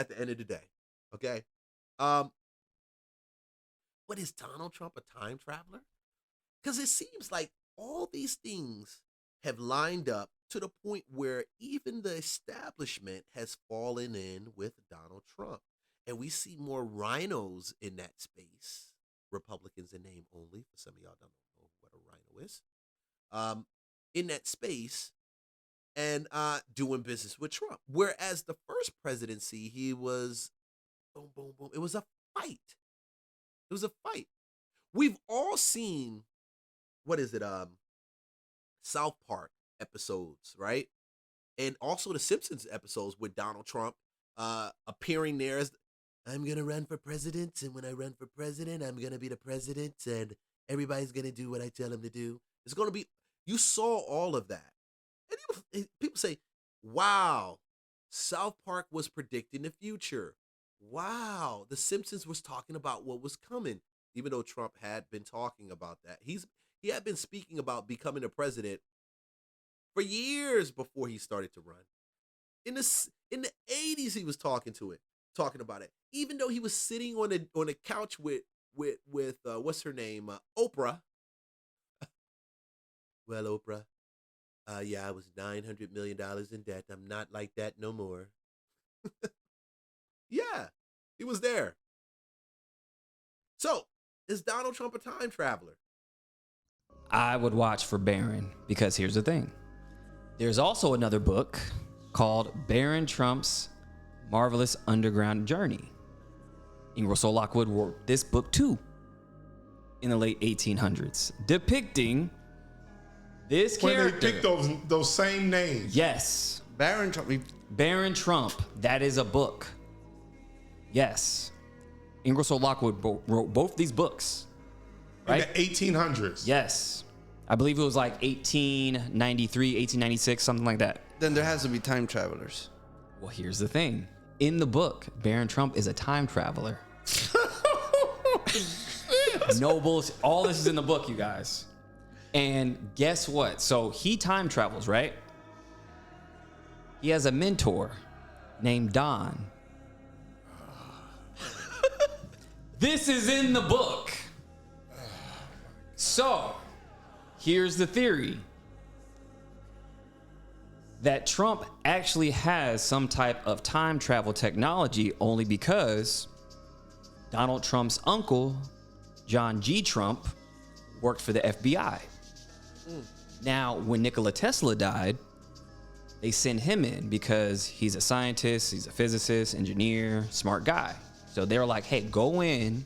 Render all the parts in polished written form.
at the end of the day. Okay. Um, but is Donald Trump a time traveler? Because it seems like all these things have lined up to the point where even the establishment has fallen in with Donald Trump. And we see more rhinos in that space. Republicans in name only. For some of y'all don't know what a rhino is. In that space and doing business with Trump. Whereas the first presidency, he was boom, boom, boom. It was a fight. It was a fight. We've all seen what is it? South Park episodes, right? And also the Simpsons episodes with Donald Trump appearing there as I'm gonna run for president, and when I run for president, I'm gonna be the president, and everybody's gonna do what I tell them to do. It's gonna be you saw all of that. And people say, wow, South Park was predicting the future. Wow, The Simpsons was talking about what was coming, even though Trump had been talking about that. He had been speaking about becoming a president for years before he started to run. In the 80s, he was talking about it. Even though he was sitting on a couch with what's her name, Oprah. Well, Oprah, yeah, I was $900 million in debt. I'm not like that no more. Yeah, he was there. So, is Donald Trump a time traveler? I would watch for Barron because here's the thing. There's also another book called Barron Trump's Marvelous Underground Journey. Ingersoll Lockwood wrote this book too in the late 1800s, depicting this character. When they picked those same names. Yes. Barron Trump. Barron Trump. That is a book. Yes. Ingersoll Lockwood wrote both these books. Right? In the 1800s. Yes. I believe it was like 1893, 1896, something like that. Then there has to be time travelers. Well, here's the thing. In the book, Barron Trump is a time traveler. No bullshit. All this is in the book, you guys. And guess what? So he time travels, right? He has a mentor named Don. This is in the book. So, here's the theory. That Trump actually has some type of time travel technology only because Donald Trump's uncle, John G. Trump, worked for the FBI. Now, when Nikola Tesla died, they sent him in because he's a scientist, he's a physicist, engineer, smart guy. So they're like, hey, go in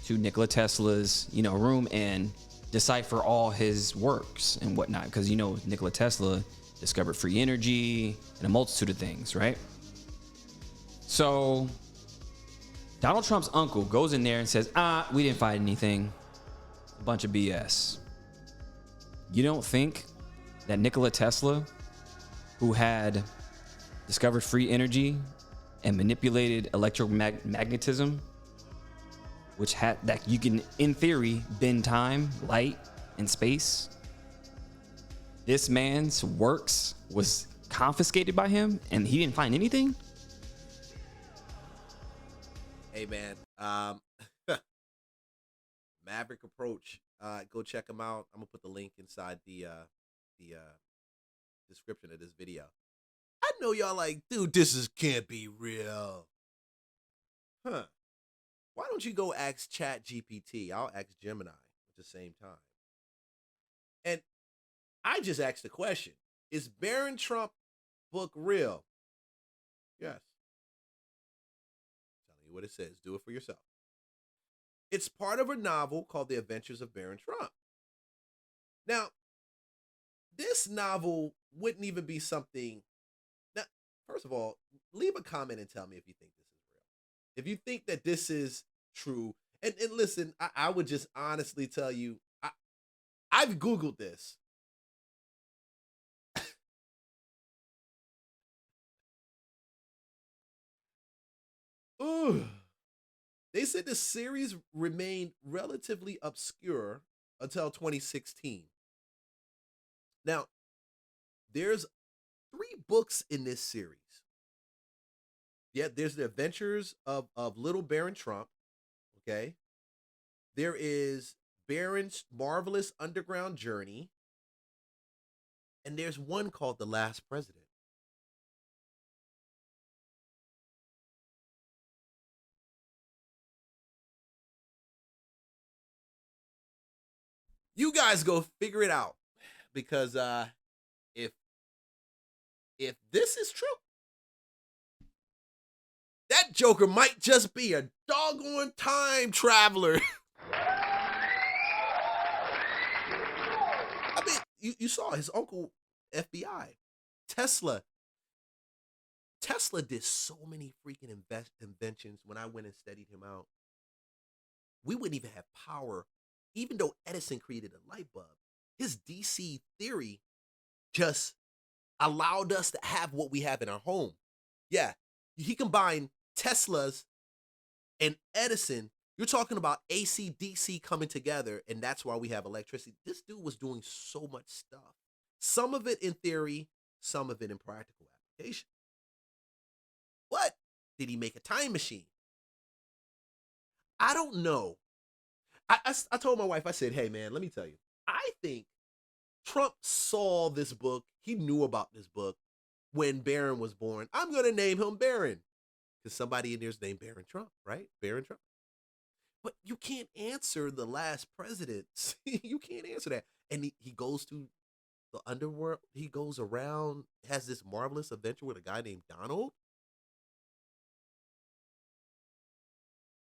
to Nikola Tesla's, room and decipher all his works and whatnot. Because, Nikola Tesla discovered free energy and a multitude of things, right? So Donald Trump's uncle goes in there and says, we didn't find anything. A bunch of BS. You don't think that Nikola Tesla, who had discovered free energy and manipulated electromagnetism, which had that you can, in theory, bend time, light, and space, this man's works was confiscated by him and he didn't find anything? Hey man, Maverick Approach. Go check them out. I'm gonna put the link inside the description of this video. I know y'all like, dude, can't be real. Huh. Why don't you go ask Chat GPT? I'll ask Gemini at the same time. And I just asked the question, is Barron Trump book real? Yes. I'm telling you what it says. Do it for yourself. It's part of a novel called The Adventures of Barron Trump. Now, this novel wouldn't even be something. Now, first of all, leave a comment and tell me if you think this is real. If you think that this is true, and listen, I would just honestly tell you, I've Googled this. Ooh. They said the series remained relatively obscure until 2016. Now, there's 3 books in this series. Yeah, there's the Adventures of Little Baron Trump. Okay, there is Baron's Marvelous Underground Journey, and there's one called The Last President. You guys go figure it out because if if this is true, that Joker might just be a doggone time traveler. I mean, you saw his uncle FBI, Tesla. Tesla did so many freaking inventions. When I went and studied him out, we wouldn't even have power, even though Edison created a light bulb. His DC theory just allowed us to have what we have in our home. Yeah, he combined Tesla's and Edison. You're talking about AC, DC coming together, and that's why we have electricity. This dude was doing so much stuff. Some of it in theory, some of it in practical application. What? Did he make a time machine? I don't know. I told my wife, I said, hey, man, let me tell you. I think Trump saw this book. He knew about this book when Barron was born. I'm going to name him Barron because somebody in there's named Barron Trump, right? Barron Trump. But you can't answer the last presidents. You can't answer that. And he goes to the underworld. He goes around, has this marvelous adventure with a guy named Donald.